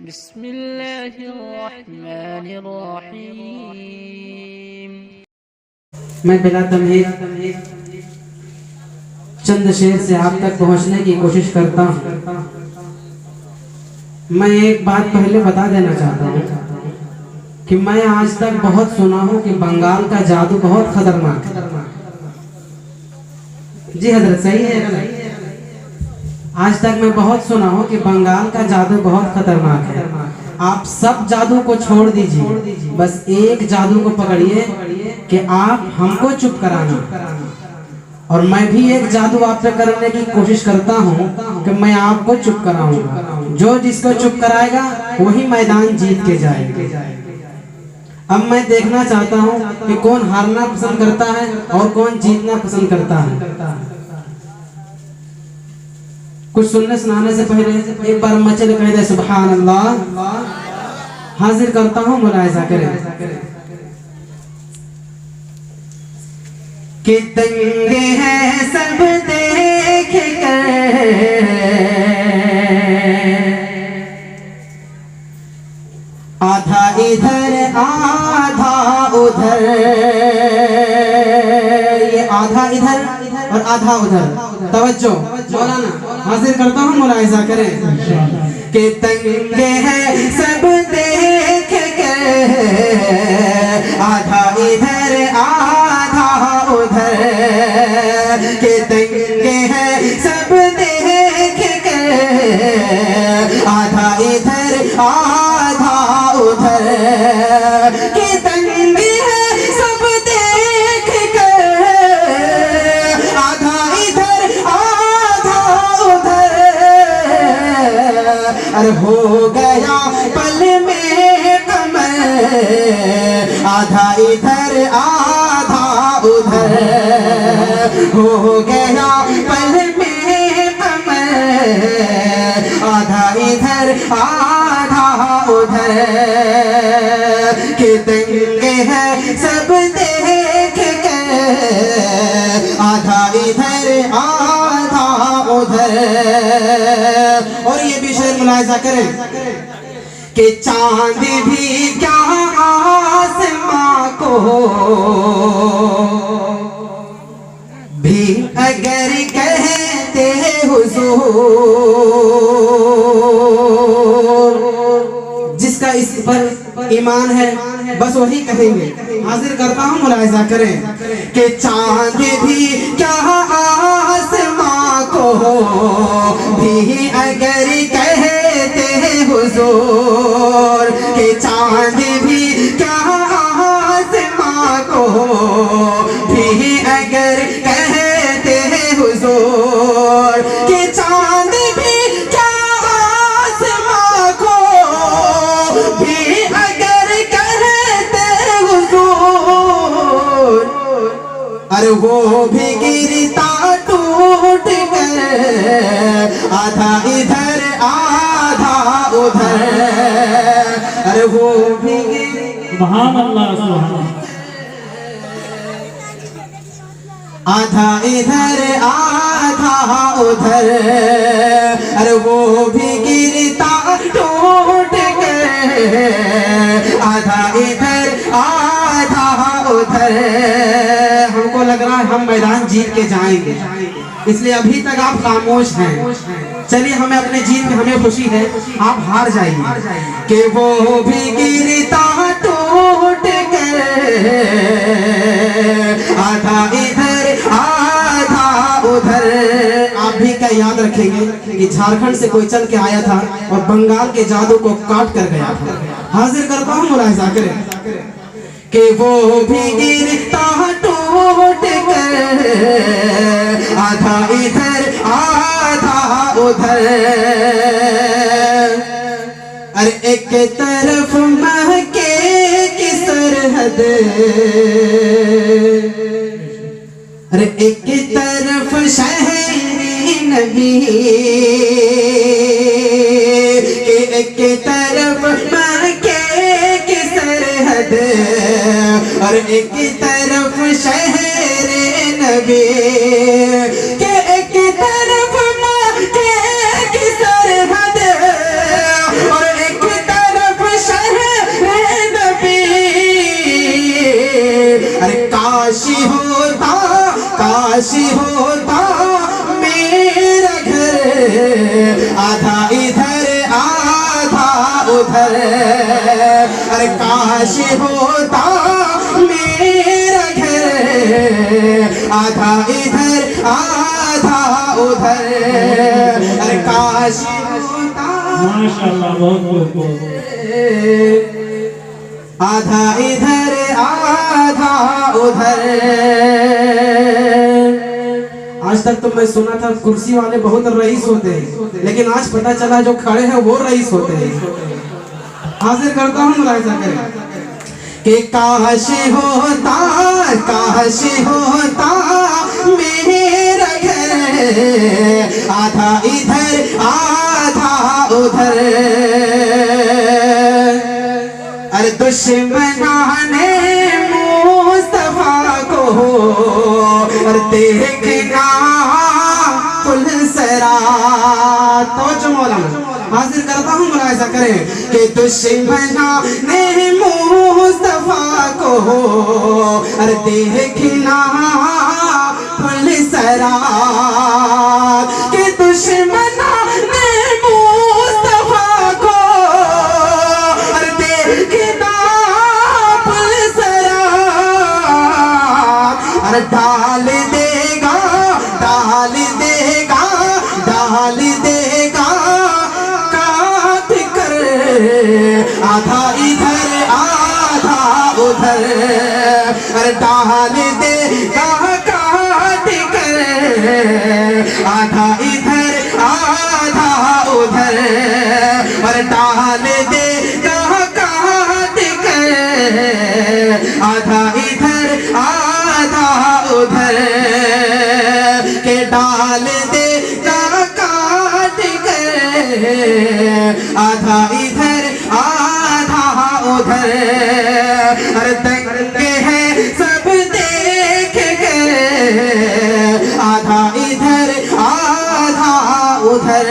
बिस्मिल्लाहिर्रहमानिर्रहीम। मैं बिला तमहीद चंद शेर से आप तक पहुंचने की कोशिश करता हूं। मैं एक बात पहले बता देना चाहता हूं कि मैं आज तक बहुत सुना हूं कि बंगाल का जादू बहुत खतरनाक है। जी हजरत, सही है ना? आज तक मैं बहुत सुना हूं कि बंगाल का जादू बहुत खतरनाक है। आप सब जादू को छोड़ दीजिए, बस एक जादू को पकड़िए कि आप हमको चुप कराना। और मैं भी एक जादू आप पे करने की कोशिश करता हूँ कि मैं आपको चुप कराऊंगा। जो जिसको चुप कराएगा वही मैदान जीत के जाएगा। अब मैं देखना चाहता हूँ कि कौन हारना पसंद करता है और कौन जीतना पसंद करता है। कुछ सुनने सुनाने से पहले एक बार मचल कह दे सुभान अल्लाह। हाजिर करता हूँ, मुलाहिजा करें कि दंगे हैं सब देख कर, आधा इधर आधा उधर। ये आधा इधर और आधा उधर, तवज्जो मौलाना। हाजिर करता हूँ, मुलाहिजा करें कि दंगे हैं सब देख कर, आधा इधर आधा उधर। के दंगे हैं सब देख कर, आधा इधर आधा उधर। के दंगे हैं सब देख कर, आधा इधर आधा उधर। अरे हो गया पल में कमर, आधा इधर आधा उधर। हो गया पल में कमर, आधा इधर आधा उधर। के दंगे हैं सब देख कर, आधा इधर आधा उधर। और ये भी शेर मुलाहिजा करें कि चांद भी क्या आसमां को भी अगर कहते हुजूर। जिसका इस पर ईमान है बस वही कहेंगे। हाजिर करता हूँ, मुलाहिजा करें कि चांद भी क्या आसमां को भी अगर कहते हुजूर। कि चांद भी क्या आसमां को भी अगर कहते हुजूर। कि चांद भी क्या आसमां को भी अगर कहते हुजूर। अरे वो भी गिरता टूट कर, आधा इधर आधा उधर। अरे वो भी सुभान अल्लाह सुभान। आधा इधर आधा उधर। अरे वो भी गिरता टूट कर, आधा इधर आधा उधर। हमको लग रहा है हम मैदान जीत के जाएंगे, इसलिए अभी तक आप खामोश हैं। चलिए, हमें अपने जीत में हमें खुशी है, आप हार जाइए। कि वो भी गिरता टूट कर, आधा इधर आधा उधर। आप भी क्या याद रखेंगे कि झारखंड से कोई चल के आया था और बंगाल के जादू को काट कर गया था। हाजिर करता हूँ, मुलाहिजा करें कि वो भी गिरता टूट कर, आधा इधर आधा उधर। अरे एक तरफ महके की सरहद, अरे एक तरफ शहरी नबी। एक तरफ महके की सरहद और एक तरफ शहर नबी। के एक तरफ मक्के की सरहद और एक उधर। अरे काश होता मेरा घर आधा इधर आधा उधर। अरे काश होता माशाअल्लाह, बहुत बहुत। आधा इधर आधा उधर। आज तक तो मैं सुना था कुर्सी वाले बहुत रईस होते हैं, लेकिन आज पता चला जो खड़े हैं वो रईस होते हैं। हाजिर करता हूँ मुलाहिजा करें कि काश होता मेरा घर आधा इधर आधा उधर। अरे दुश्मनाने मुस्तफा को और देखना पुलसरा। तो जो मौलाना हाजिर करता हूँ मुलाहिजा करें कि दुश्मनाने मुस्तफा को और देखना पुलसरा। कि दुश्मनाने मुस्तफा को और देखना पुलसरा। और डाल देगा काट कर आधा इधर आधा उधर। अरे डाल देगा काट कर आधा इधर आधा उधर। और डाल देगा काट कर आधा इधर आधा उधर। के डाल देगा काट कर आधा इधर आधा उधर। अरे दंगे हैं सब देख के आधा इधर आधा उधर।